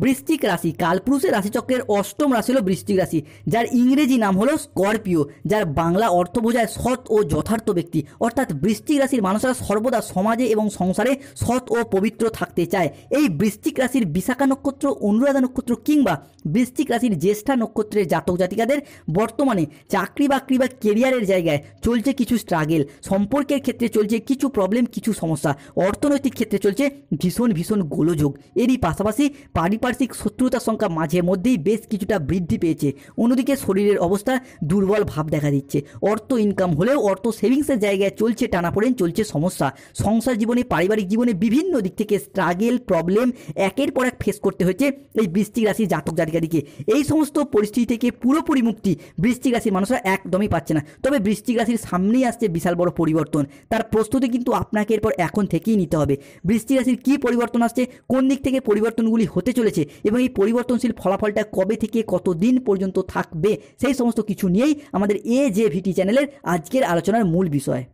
বৃশ্চিক রাশি কালপুরুষের রাশিচক্রের অষ্টম রাশি হলো বৃশ্চিক রাশি, যার ইংরেজি নাম হলো স্করপিও, যার বাংলা অর্থ বোঝায় সৎ ও যথার্থ ব্যক্তি। অর্থাৎ বৃশ্চিক রাশির মানুষরা সর্বদা সমাজে এবং সংসারে সৎ ও পবিত্র থাকতে চায়। এই বৃশ্চিক রাশির বিশাখা নক্ষত্র, অনুরাধা নক্ষত্র কিংবা বৃশ্চিক রাশির জ্যেষ্ঠা নক্ষত্রের জাতক জাতিকাদের বর্তমানে চাকরি বাকরি বা কেরিয়ারের জায়গায় চলছে কিছু স্ট্রাগেল, সম্পর্কের ক্ষেত্রে চলছে কিছু প্রবলেম, কিছু সমস্যা, অর্থনৈতিক ক্ষেত্রে চলছে ভীষণ ভীষণ গোলযোগ। এরই পাশাপাশি পারিপার্শ্বিক শত্রুতার সংখ্যা মাঝে মধ্যেই বেশ কিছুটা বৃদ্ধি পেয়েছে। অন্যদিকে শরীরের অবস্থা দুর্বল ভাব দেখা দিচ্ছে। অর্থ ইনকাম হলেও অর্থ সেভিংসের জায়গায় চলছে টানাপোড়েন, চলছে সমস্যা। সংসার জীবনে, পারিবারিক জীবনে বিভিন্ন দিক থেকে স্ট্রাগেল, প্রবলেম একের পর এক ফেস করতে হয়েছে এই বৃশ্চিক রাশির জাতক জাতিকাদিকে। এই সমস্ত পরিস্থিতি থেকে পুরোপুরি মুক্তি বৃশ্চিক রাশির মানুষরা একদমই পাচ্ছে না। তবে বৃশ্চিক রাশির সামনেই আসছে বিশাল বড় পরিবর্তন, তার প্রস্তুতি কিন্তু আপনাকে এরপর এখন থেকেই নিতে হবে। বৃশ্চিক রাশির কী পরিবর্তন আসছে, কোন দিক থেকে পরিবর্তনগুলি হতে চলেছে এবং এই পরিবর্তনশীল ফলাফলটা কবে থেকে কতদিন পর্যন্ত থাকবে, সেই সমস্ত কিছু নিয়েই আমাদের AJVT চ্যানেলের আজকের আলোচনার মূল বিষয়।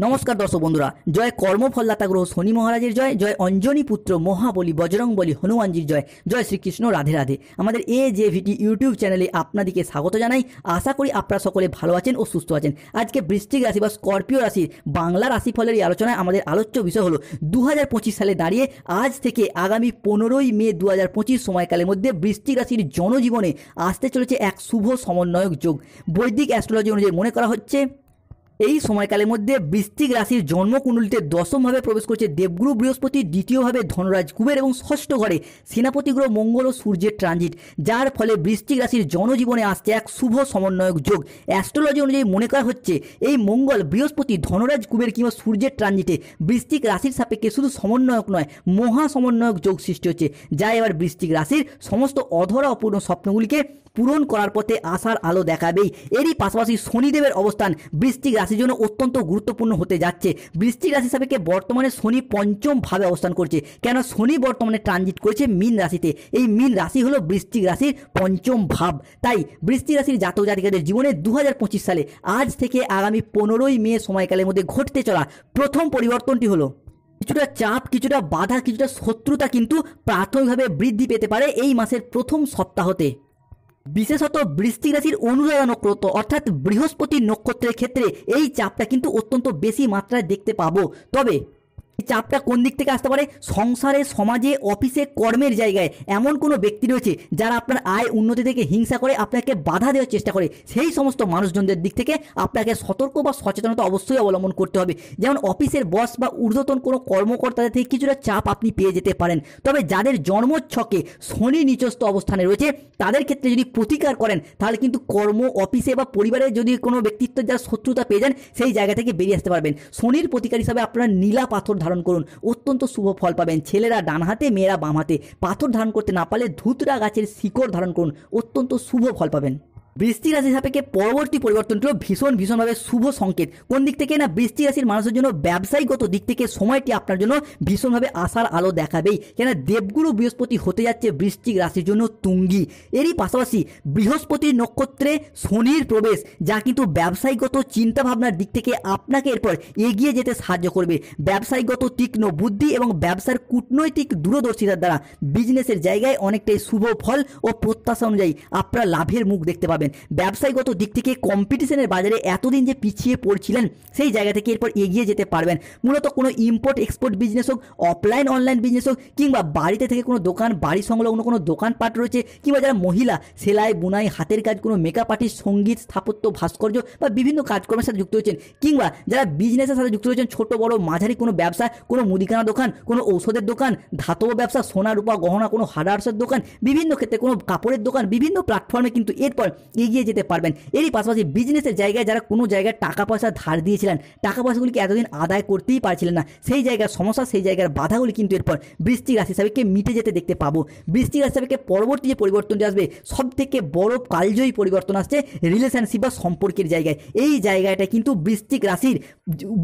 নমস্কার দর্শক বন্ধুরা, জয় কর্মফলদাতা গ্রহ শনি মহারাজের জয়, জয় অঞ্জনী পুত্র মহাবলী বজরংবলী হনুমানজির জয়, জয় শ্রীকৃষ্ণ রাধে রাধে। আমাদের AJVT ইউটিউব চ্যানেলে আপনাদেরকে স্বাগত জানাই। আশা করি আপনারা সকলে ভালো আছেন ও সুস্থ আছেন। আজকে বৃশ্চিক রাশি বা স্করপিও রাশির বাংলা রাশিফলের এই আলোচনায় আমাদের আলোচ্য বিষয় হলো 2025 সালে দাঁড়িয়ে আজ থেকে আগামী 15ই মে 2025 সময়কালের মধ্যে বৃশ্চিক রাশির জনজীবনে আসতে চলেছে এক শুভ সমন্বয়ক যোগ। বৈদিক অ্যাস্ট্রোলজি অনুযায়ী মনে করা হচ্ছে এই সময়কালের মধ্যে বৃশ্চিক রাশির জন্মকুণ্ডলিতে দশমভাবে প্রবেশ করছে দেবগুরু বৃহস্পতি, দ্বিতীয়ভাবে ধনরাজ কুবের এবং ষষ্ঠ ঘরে সেনাপতি গ্রহ মঙ্গল ও সূর্যের ট্রানজিট, যার ফলে বৃশ্চিক রাশির জনজীবনে আসছে এক শুভ সমন্বয়ক যোগ। অ্যাস্ট্রোলজি অনুযায়ী মনে করা হচ্ছে এই মঙ্গল, বৃহস্পতি, ধনরাজ কুবের কিংবা সূর্যের ট্রানজিটে বৃশ্চিক রাশির সাপেক্ষে শুধু সমন্বয়ক নয়, মহা সমন্বয়ক যোগ সৃষ্টি হচ্ছে, যা এবার বৃশ্চিক রাশির সমস্ত অধরা অপূর্ণ স্বপ্নগুলিকে পূরণ করার পথে আশার আলো দেখাবেই। এরই পাশাপাশি শনিদেবের অবস্থান বৃশ্চিক রাশির জন্য অত্যন্ত গুরুত্বপূর্ণ হতে যাচ্ছে। বৃশ্চিক রাশি সাপেক্ষে বর্তমানে শনি পঞ্চম ভাবে অবস্থান করছে, কেন শনি বর্তমানে ট্রানজিট করেছে মীন রাশিতে। এই মীন রাশি হলো বৃশ্চিক রাশির পঞ্চম ভাব। তাই বৃশ্চিক রাশির জাতক জাতিকাদের জীবনে 2025 সালে আজ থেকে আগামী 15ই মে সময়কালের মধ্যে ঘটতে চলা প্রথম পরিবর্তনটি হলো কিছুটা চাপ, কিছুটা বাধা, কিছুটা শত্রুতা কিন্তু প্রাথমিকভাবে বৃদ্ধি পেতে পারে এই মাসের প্রথম সপ্তাহতে। বিশেষত বৃশ্চিক রাশির অনুরাধা নক্ষত্র অর্থাৎ বৃহস্পতি নক্ষত্রের ক্ষেত্রে এই চাপটা কিন্তু অত্যন্ত বেশি মাত্রায় দেখতে পাবো। তবে এই চাপটা কোন দিক থেকে আসতে পারে, সংসারে, সমাজে, অফিসে, কর্মের জায়গায় এমন কোনো ব্যক্তি রয়েছে যারা আপনার আয় উন্নতি থেকে হিংসা করে, আপনাকে বাধা দেওয়ার চেষ্টা করে, সেই সমস্ত মানুষজনদের দিক থেকে আপনাকে সতর্ক বা সচেতনতা অবশ্যই অবলম্বন করতে হবে। যেমন অফিসের বস বা ঊর্ধ্বতন কোনো কর্মকর্তাদের থেকে কিছুটা চাপ আপনি পেয়ে যেতে পারেন। তবে যাদের জন্মছকে শনি নিচস্থ অবস্থানে রয়েছে তাদের ক্ষেত্রে যদি প্রতিকার করেন তাহলে কিন্তু কর্ম, অফিসে বা পরিবারের যদি কোনো ব্যক্তিত্বের যারা শত্রুতা পেয়ে যান সেই জায়গা থেকে বেরিয়ে আসতে পারবেন। শনির প্রতিকার হিসাবে আপনারা নীলা পাথর ধারণ করুন, অত্যন্ত শুভ ফল পাবেন। ছেলেরা ডান হাতে, মেয়েরা বাম হাতে। পাথর ধারণ করতে না পারলে ধুতরা গাছের শিকড় ধারণ করুন, অত্যন্ত শুভ ফল পাবেন। বৃশ্চিক রাশি সাপেক্ষে পরবর্তী পরিবর্তনটি হলো ভীষণভাবে শুভ সংকেত। কোন দিক থেকে না, বৃশ্চিক রাশির মানুষের জন্য ব্যবসায়িকগত দিক থেকে সময়টি আপনার জন্য ভীষণভাবে আশার আলো দেখাবেই, কেন দেবগুরু বৃহস্পতি হতে যাচ্ছে বৃশ্চিক রাশির জন্য তুঙ্গি। এরই পাশাপাশি বৃহস্পতির নক্ষত্রে শনির প্রবেশ, যা কিন্তু ব্যবসায়িকগত চিন্তাভাবনার দিক থেকে আপনাকে এরপর এগিয়ে যেতে সাহায্য করবে। ব্যবসায়িকগত তীক্ষ্ণ বুদ্ধি এবং ব্যবসার কূটনৈতিক দূরদর্শিতার দ্বারা বিজনেসের জায়গায় অনেকটাই শুভ ফল ও প্রত্যাশা অনুযায়ী আপনারা লাভের মুখ দেখতে পাবেন। ব্যবসায়িকগত দিক থেকে কম্পিটিশনের বাজারে এতদিন যে পিছিয়ে পড়ছিলেন সেই জায়গা থেকে এরপর এগিয়ে যেতে পারবেন। মূলত কোনো ইম্পোর্ট এক্সপোর্ট বিজনেস হোক, অফলাইন অনলাইন বিজনেস হোক, কিংবা বাড়িতে থেকে কোনো দোকান, বাড়ি সংলগ্ন কোনো দোকানপাট রয়েছে, কিংবা যারা মহিলা সেলাই, বুনাই, হাতের কাজ, কোনো মেকআপ আর্টিস্ট, সঙ্গীত, স্থাপত্য, ভাস্কর্য বা বিভিন্ন কাজকর্মের সাথে যুক্ত হয়েছেন, কিংবা যারা বিজনেসের সাথে যুক্ত রয়েছেন, ছোট বড় মাঝারি কোনো ব্যবসা, কোনো মুদিখানা দোকান, কোনো ঔষধের দোকান, ধাতব ব্যবসা, সোনা রূপা গহনা, কোনো হার্ডওয়্যার্সের দোকান, বিভিন্ন ক্ষেত্রে কোনো কাপড়ের দোকান, বিভিন্ন প্ল্যাটফর্মে কিন্তু এরপর এগিয়ে যেতে পারবেন। এরই পাশাপাশি বিজনেসের জায়গায় যারা কোনো জায়গায় টাকা পয়সা ধার দিয়েছিলেন, টাকা পয়সাগুলিকে এতদিন আদায় করতেই পারছিলেন না, সেই জায়গার সমস্যা, সেই জায়গার বাধাগুলি কিন্তু এরপর বৃশ্চিক রাশি সাপেক্ষে মিটে যেতে দেখতে পাবো। বৃশ্চিক রাশি সাপেক্ষে পরবর্তী যে পরিবর্তনটি আসবে, সব থেকে বড় কালজয়ী পরিবর্তন আসছে রিলেশনশিপ বা সম্পর্কের জায়গায়। এই জায়গাটা কিন্তু বৃশ্চিক রাশির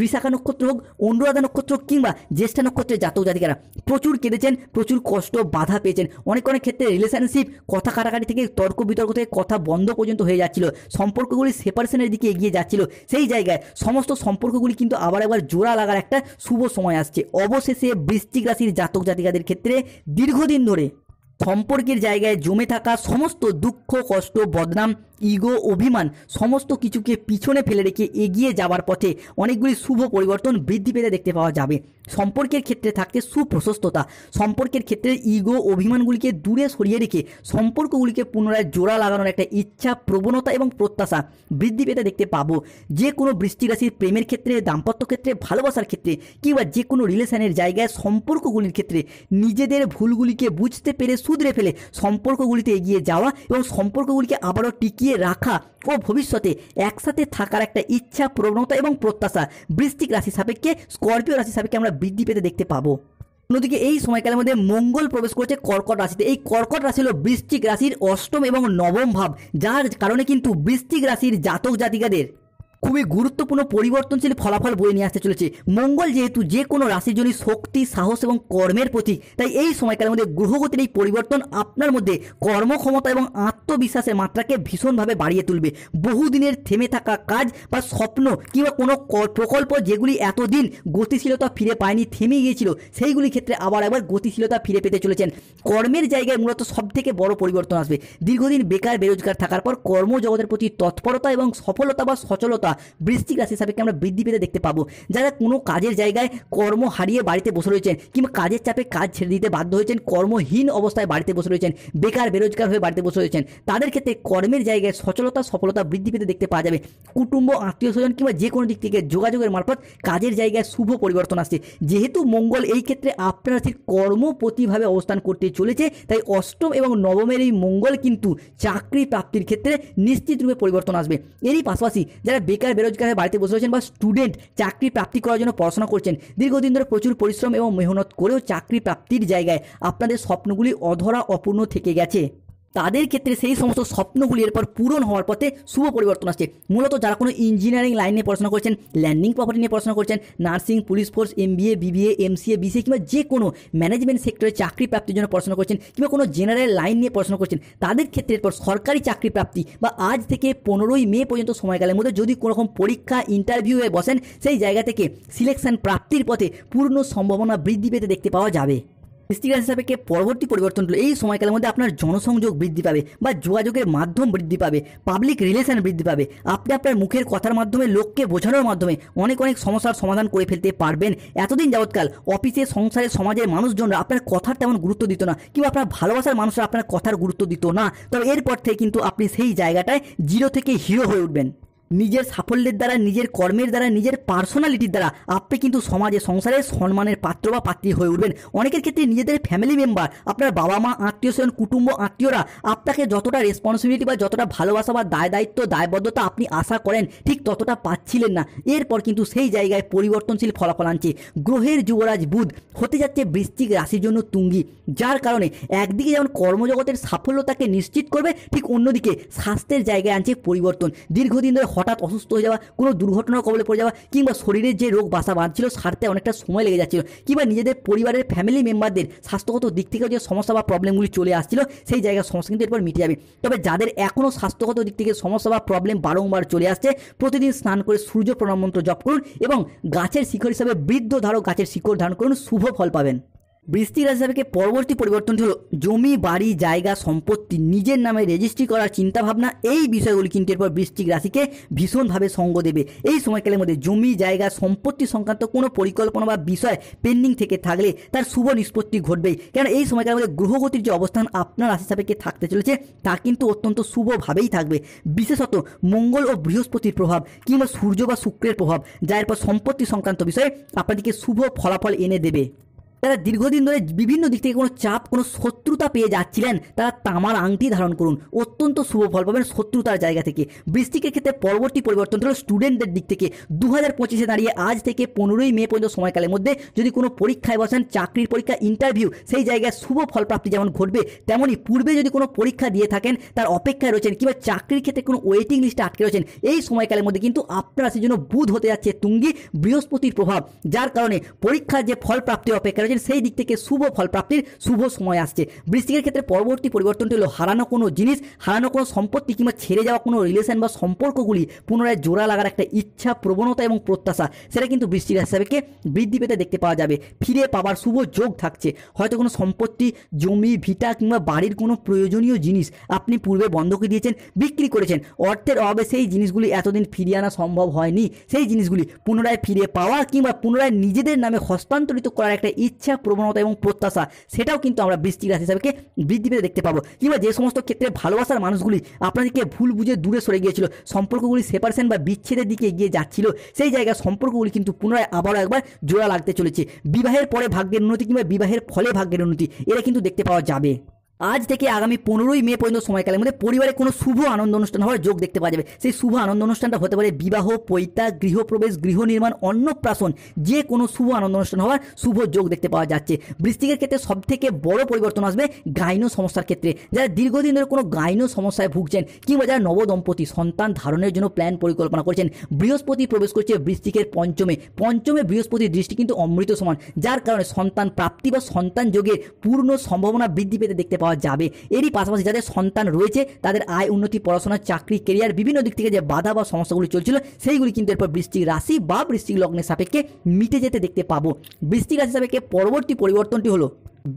বিশাখা নক্ষত্র হোক, অনুরাধা নক্ষত্র কিংবা জ্যেষ্ঠা নক্ষত্রের জাতক জাতিকারা প্রচুর কেঁদেছেন, প্রচুর কষ্ট বাধা পেয়েছেন। অনেক ক্ষেত্রে রিলেশনশিপ কথা কাটাকাটি থেকে, তর্ক বিতর্ক থেকে কথা বন্ধ পর্যন্ত হয়ে যাচ্ছিল, সম্পর্কগুলি সেপারেশনের দিকে এগিয়ে যাচ্ছিল। সেই জায়গায় সমস্ত সম্পর্কগুলি কিন্তু আবার জোড়া লাগার একটা শুভ সময় আসছে। অবশেষে বৃশ্চিক রাশির জাতক জাতিকাদের ক্ষেত্রে দীর্ঘদিন ধরে সম্পর্কের জায়গায় জমে থাকা সমস্ত দুঃখ, কষ্ট, বদনাম, ইগো, অভিমান সমস্ত কিছুকে পিছনে ফেলে রেখে এগিয়ে যাওয়ার পথে অনেকগুলি শুভ পরিবর্তন বৃদ্ধি পেতে দেখতে পাওয়া যাবে। সম্পর্কের ক্ষেত্রে থাকতে সুপ্রশস্ততা, সম্পর্কের ক্ষেত্রে ইগো, অভিমানগুলিকে দূরে সরিয়ে রেখে সম্পর্কগুলিকে পুনরায় জোড়া লাগানোর একটা ইচ্ছা, প্রবণতা এবং প্রত্যাশা বৃদ্ধি পেতে দেখতে পাবো। যে কোনো বৃশ্চিক রাশির প্রেমের ক্ষেত্রে, দাম্পত্য ক্ষেত্রে, ভালোবাসার ক্ষেত্রে কিংবা যে কোনো রিলেশনের জায়গায় সম্পর্কগুলির ক্ষেত্রে নিজেদের ভুলগুলিকে বুঝতে পেরে শুধরে ফেলে সম্পর্কগুলিতে এগিয়ে যাওয়া এবং সম্পর্কগুলিকে আবারও টিকিয়ে রাখা ও ভবিষ্যতে একসাথে থাকার একটা ইচ্ছা, প্রবণতা এবং প্রত্যাশা বৃশ্চিক রাশি সাপেক্ষে, স্করপিও রাশি সাপেক্ষে আমরা বৃদ্ধি পেতে দেখতে পাবো। অন্যদিকে এই সময়কালের মধ্যে মঙ্গল প্রবেশ করছে কর্কট রাশিতে। এই কর্কট রাশি হলো বৃশ্চিক রাশির অষ্টম এবং নবম ভাব, যার কারণে কিন্তু বৃশ্চিক রাশির জাতক জাতিকাদের খুবই গুরুত্বপূর্ণ পরিবর্তনশীল ফলাফল বয়ে নিয়ে আসতে চলেছে। মঙ্গল যেহেতু যে কোনো রাশির জন্য শক্তি, সাহস এবং কর্মের প্রতীক, তাই এই সময়কালের মধ্যে গ্রহগতির এই পরিবর্তন আপনার মধ্যে কর্মক্ষমতা এবং আত্মবিশ্বাসের মাত্রাকে ভীষণভাবে বাড়িয়ে তুলবে। বহুদিনের থেমে থাকা কাজ বা স্বপ্ন কিংবা কোনো প্রকল্প যেগুলি এতদিন গতিশীলতা ফিরে পায়নি, থেমে গিয়েছিল, সেইগুলির ক্ষেত্রে আবার গতিশীলতা ফিরে পেতে চলেছেন। কর্মের জায়গায় মূলত সবথেকে বড় পরিবর্তন আসবে। দীর্ঘদিন বেকার বেরোজগার থাকার পর কর্মজগতের প্রতি তৎপরতা এবং সফলতা বা সচলতা বৃশ্চিক রাশি সাপেক্ষে আমরা বৃদ্ধি পেতে দেখতে পাবো। যারা কোনো কাজের জায়গায় কর্ম হারিয়ে বাড়িতে বসে রয়েছেন কিংবা কাজের চাপে কাজ ছেড়ে দিতে বাধ্য হয়েছেন, কর্মহীন অবস্থায় বাড়িতে বসে রয়েছেন, বেকার বেরোজগার হয়ে বাড়িতে বসে রয়েছেন, তাদের ক্ষেত্রে কর্মের জায়গায় সচলতা, সফলতা বৃদ্ধি পেতে দেখতে পাওয়া যাবে। কুটুম্ব, আত্মীয় স্বজন কিংবা যে কোনো দিক থেকে যোগাযোগের মারফত কাজের জায়গায় শুভ পরিবর্তন আসছে। যেহেতু মঙ্গল এই ক্ষেত্রে আপনার রাশির কর্মপতিভাবে অবস্থান করতে চলেছে, তাই অষ্টম এবং নবমের এই মঙ্গল কিন্তু চাকরি প্রাপ্তির ক্ষেত্রে নিশ্চিতরূপে পরিবর্তন আসবে। এরই পাশাপাশি যারা বেকার বেরোজগার হয়ে বাড়িতে বসে রয়েছেন বা স্টুডেন্ট চাকরি প্রাপ্তি করার জন্য পড়াশোনা করছেন, দীর্ঘদিন ধরে প্রচুর পরিশ্রম এবং মেহনত করেও চাকরি প্রাপ্তির জায়গায় আপনাদের স্বপ্নগুলি অধরা, অপূর্ণ থেকে গেছে, তাদের ক্ষেত্রে সেই সমস্ত স্বপ্নগুলি এরপর পূরণ হওয়ার পথে শুভ পরিবর্তন আসছে। মূলত যারা কোনো ইঞ্জিনিয়ারিং লাইন নিয়ে পড়াশোনা করছেন, ল্যান্ডিং প্রপার্টি নিয়ে পড়াশোনা করছেন, nursing, police force, MBA, BBA, MCA, BCA কিংবা যে কোনো ম্যানেজমেন্ট সেক্টরে চাকরি প্রাপ্তির জন্য পড়াশোনা করছেন কিংবা কোনো জেনারেল লাইন নিয়ে পড়াশোনা করছেন, তাদের ক্ষেত্রে এরপর সরকারি চাকরি প্রাপ্তি বা আজ থেকে 15ই মে পর্যন্ত সময়কালের মধ্যে যদি কোনো রকম পরীক্ষা, ইন্টারভিউয়ে বসেন, সেই জায়গা থেকে সিলেকশন প্রাপ্তির পথে পূর্ণ সম্ভাবনা বৃদ্ধি পেতে দেখতে পাওয়া যাবে। বৃশ্চিক রাশি সাপেক্ষে পরবর্তী পরিবর্তন হলো এই সময়কালের মধ্যে আপনার জনসংযোগ বৃদ্ধি পাবে বা যোগাযোগের মাধ্যম বৃদ্ধি পাবে, পাবলিক রিলেশন বৃদ্ধি পাবে। আপনি আপনার মুখের কথার মাধ্যমে, লোককে বোঝানোর মাধ্যমে অনেক সমস্যার সমাধান করে ফেলতে পারবেন। এতদিন যাবৎকাল অফিসে, সংসারে, সমাজের মানুষজনরা আপনার কথার তেমন গুরুত্ব দিত না কিংবা আপনার ভালোবাসার মানুষরা আপনার কথার গুরুত্ব দিত না, তবে এরপর থেকে কিন্তু আপনি সেই জায়গাটায় জিরো থেকে হিরো হয়ে উঠবেন। নিজের সাফল্যের দ্বারা, নিজের কর্মের দ্বারা, নিজের পার্সোনালিটির দ্বারা আপনি কিন্তু সমাজে, সংসারে সম্মানের পাত্র বা পাত্রী হয়ে উঠবেন। অনেকের ক্ষেত্রে নিজেদের ফ্যামিলি মেম্বার, আপনার বাবা মা, আত্মীয় স্বজন, কুটুম্ব, আত্মীয়রা আপনাকে যতটা রেসপন্সিবিলিটি বা যতটা ভালোবাসা বা দায়িত্ব, দায়বদ্ধতা আপনি আশা করেন, ঠিক ততটা পাচ্ছিলেন না। এরপর কিন্তু সেই জায়গায় পরিবর্তনশীল ফলাফল আনছে। গ্রহের যুবরাজ বুধ হতে যাচ্ছে বৃশ্চিক রাশির জন্য তুঙ্গি, যার কারণে একদিকে যেমন কর্মজগতের সাফল্যতাকে নিশ্চিত করবে, ঠিক অন্যদিকে স্বাস্থ্যের জায়গায় আনছে পরিবর্তন। দীর্ঘদিন ধরে হঠাৎ অসুস্থ হয়ে যাওয়া, কোনো দুর্ঘটনার কবলে পড়ে যাওয়া কিংবা শরীরের যে রোগ বাসা বাঁধছিল সারতে অনেকটা সময় লেগে যাচ্ছিল, কিংবা নিজেদের পরিবারের ফ্যামিলি মেম্বারদের স্বাস্থ্যগত দিক থেকেও যে সমস্যা বা প্রবলেমগুলি চলে আসছিল, সেই জায়গার সমস্যা কিন্তু এরপর মিটে যাবে। তবে যাদের এখনও স্বাস্থ্যগত দিক থেকে সমস্যা বা প্রবলেম বারংবার চলে আসছে, প্রতিদিন স্নান করে সূর্য প্রণাম মন্ত্র জপ করুন এবং গাছের শিকড় হিসাবে বৃদ্ধ ধারক গাছের শিকড় ধারণ করুন, শুভ ফল পাবেন। বৃশ্চিক রাশি সাপেক্ষে পরবর্তী পরিবর্তনটি হলো জমি, বাড়ি, জায়গা, সম্পত্তি নিজের নামে রেজিস্ট্রি করার চিন্তাভাবনা। এই বিষয়গুলি কিন্তু এরপর বৃশ্চিক রাশিকে ভীষণভাবে সঙ্গ দেবে। এই সময়কালের মধ্যে জমি, জায়গা, সম্পত্তি সংক্রান্ত কোনো পরিকল্পনা বা বিষয় পেন্ডিং থেকে থাকলে তার শুভ নিষ্পত্তি ঘটবেই। কারণ এই সময়কালের মধ্যে গ্রহগতির যে অবস্থান আপনার রাশি সাপেক্ষে থাকতে চলেছে, তা কিন্তু অত্যন্ত শুভভাবেই থাকবে। বিশেষত মঙ্গল ও বৃহস্পতির প্রভাব কিংবা সূর্য বা শুক্রের প্রভাব, যা এরপর সম্পত্তি সংক্রান্ত বিষয়ে আপনাদেরকে শুভ ফলাফল এনে দেবে। যারা দীর্ঘদিন ধরে বিভিন্ন দিক থেকে কোনো চাপ, কোনো শত্রুতা পেয়ে যাচ্ছিলেন, তারা তামার আংটি ধারণ করুন, অত্যন্ত শুভ ফল পাবেন শত্রুতার জায়গা থেকে। বৃশ্চিকের ক্ষেত্রে পরবর্তী পরিবর্তন হলো স্টুডেন্টদের দিক থেকে 2025-এ দাঁড়িয়ে আজ থেকে 15ই মে পর্যন্ত সময়কালের মধ্যে যদি কোনো পরীক্ষায় বসেন, চাকরির পরীক্ষা, ইন্টারভিউ, সেই জায়গায় শুভ ফল প্রাপ্তি যেমন ঘটবে, তেমনই পূর্বে যদি কোনো পরীক্ষা দিয়ে থাকেন, তার অপেক্ষায় রয়েছেন কিংবা চাকরির ক্ষেত্রে কোনো ওয়েটিং লিস্টে আটকে রয়েছেন, এই সময়কালের মধ্যে কিন্তু আপনার রাশির জন্য বুধ হতে যাচ্ছে তুঙ্গি, বৃহস্পতির প্রভাব, যার কারণে পরীক্ষার যে ফল প্রাপ্তির অপেক্ষা রয়েছে চলেছেন সেই দিক থেকে শুভ ফল প্রাপ্তির শুভ সময় আসছে। বৃশ্চিকের ক্ষেত্রে পরবর্তী পরিবর্তনটি হলো হারানো কোনো জিনিস, হারানো কোনো সম্পত্তি কিংবা ছেড়ে যাওয়া কোনো রিলেশন বা সম্পর্কগুলি পুনরায় জোড়া লাগার একটা ইচ্ছা, প্রবণতা এবং প্রত্যাশা, সেটা কিন্তু বৃশ্চিক রাশি সাপেক্ষে বৃদ্ধি পেতে দেখতে পাওয়া যাবে। ফিরে পাওয়ার শুভ যোগ থাকছে। হয়তো কোনো সম্পত্তি, জমি, ভিটা কিংবা বাড়ির কোনো প্রয়োজনীয় জিনিস আপনি পূর্বে বন্ধকে দিয়েছেন, বিক্রি করেছেন, অর্থের অভাবে সেই জিনিসগুলি এতদিন ফিরিয়ে আনা সম্ভব হয়নি, সেই জিনিসগুলি পুনরায় ফিরে পাওয়া কিংবা পুনরায় নিজেদের নামে হস্তান্তরিত করার একটা ইচ্ছা, প্রবণতা এবং প্রত্যাশা, সেটাও কিন্তু আমরা বৃশ্চিক রাশি সাপেক্ষে বৃদ্ধি পেতে দেখতে পাবো। কিংবা যে সমস্ত ক্ষেত্রে ভালোবাসার মানুষগুলি আপনাদেরকে ভুল বুঝে দূরে সরে গিয়েছিল, সম্পর্কগুলি সেপারেশন বা বিচ্ছেদের দিকে এগিয়ে যাচ্ছিল, সেই জায়গায় সম্পর্কগুলি কিন্তু পুনরায় আবারও একবার জোড়া লাগতে চলেছে। বিবাহের পরে ভাগ্যের উন্নতি কিংবা বিবাহের ফলে ভাগ্যের উন্নতি, এটা কিন্তু দেখতে পাওয়া যাবে। আজ থেকে আগামী 15ই মে পর্যন্ত সময়কালের মধ্যে পরিবারে কোনো শুভ আনন্দ অনুষ্ঠান হওয়ার যোগ দেখতে পাওয়া যাবে। সেই শুভ আনন্দ অনুষ্ঠানটা হতে পারে বিবাহ, পৈতা, গৃহপ্রবেশ, গৃহ নির্মাণ, অন্নপ্রাশন, যে কোনো শুভ আনন্দ অনুষ্ঠান হওয়ার শুভ যোগ দেখতে পাওয়া যাচ্ছে। বৃশ্চিকের ক্ষেত্রে সবথেকে বড় পরিবর্তন আসবে গাইনো সমস্যার ক্ষেত্রে। যারা দীর্ঘদিন ধরে কোনো গাইনো সমস্যায় ভুগছেন কিংবা যারা নবদম্পতি সন্তান ধারণের জন্য প্ল্যান পরিকল্পনা করছেন, বৃহস্পতি প্রবেশ করছে বৃশ্চিকের পঞ্চমে বৃহস্পতির দৃষ্টি কিন্তু অমৃত সমান, যার কারণে সন্তান প্রাপ্তি বা সন্তান যোগের পূর্ণ সম্ভাবনা বৃদ্ধি পেতে দেখতে পাওয়া যাবে। এরই পাশাপাশি যাদের সন্তান রয়েছে তাদের আয় উন্নতি, পড়াশোনা, চাকরি, কেরিয়ার, বিভিন্ন দিক থেকে যে বাধা বা সমস্যাগুলি চলছিল সেইগুলি কিন্তু এরপর বৃশ্চিক রাশি বা বৃশ্চিক লগ্নের সাপেক্ষে মিটে যেতে দেখতে পাবো। বৃশ্চিক রাশি সাপেক্ষে পরবর্তী পরিবর্তনটি হলো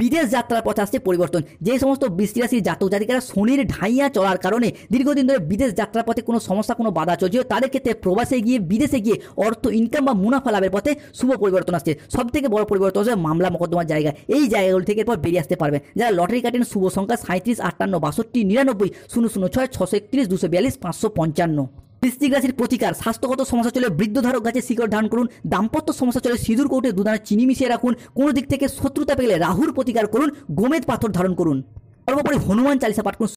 বিদেশ যাত্রার পথে আসছে পরিবর্তন। যে সমস্ত বৃশ্চিক রাশির জাতক জাতিকারা শনির ঢাইয়া চলার কারণে দীর্ঘদিন ধরে বিদেশ যাত্রার পথে কোনো সমস্যা, কোনো বাধা চলছিল, তাদের ক্ষেত্রে প্রবাসে গিয়ে, বিদেশে গিয়ে অর্থ ইনকাম বা মুনাফা লাভের পথে শুভ পরিবর্তন আসছে। সব থেকে বড় পরিবর্তন হচ্ছে মামলা মোকদ্দমার জায়গা, এই জায়গাগুলি থেকে এরপর বেরিয়ে আসতে পারবে। যারা লটারি কাটেন, শুভ সংখ্যা 37, 58, 62, 99, 006, 631, 242, 555। বৃশ্চিক রাশির প্রতিকার: স্বাস্থ্যগত সমস্যা চলে বৃদ্ধধারক গাছের শিকড় ধারণ করুন। দাম্পত্য সমস্যা চলে সিঁদুর কৌটে দুদানা চিনি মিশিয়ে রাখুন। কোনো দিক থেকে শত্রুতা পেলে রাহুর প্রতিকার করুন। গোমেদ পাথর ধারণ করুন। সর্বোপরি হনুমান চালিসা পাঠ করুন।